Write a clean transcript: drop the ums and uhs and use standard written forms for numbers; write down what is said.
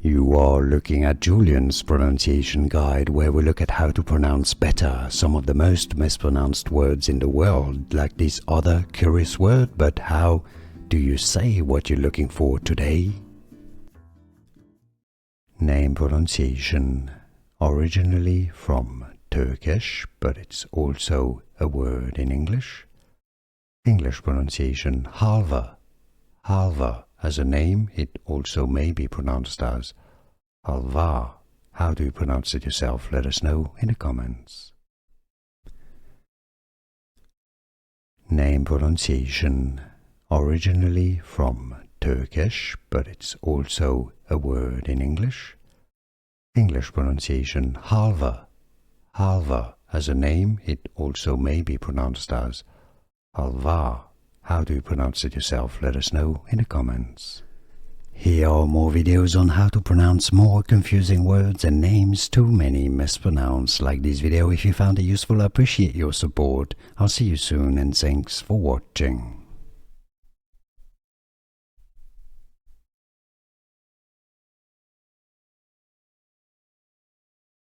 You are looking at Julian's pronunciation guide, where we look at how to pronounce better some of the most mispronounced words in the world, like this other curious word. But how do you say what you're looking for today? Name pronunciation, originally from Turkish, but it's also a word in English. English pronunciation, halva. Halva. As a name, it also may be pronounced as halva. How do you pronounce it yourself? Let us know in the comments. Name pronunciation, originally from Turkish, but it's also a word in English. English pronunciation, halva. Halva. As a name, it also may be pronounced as halva. How do you pronounce it yourself? Let us know in the comments. Here are more videos on how to pronounce more confusing words and names too many mispronounced. Like this video if you found it useful. I appreciate your support. I'll see you soon and thanks for watching.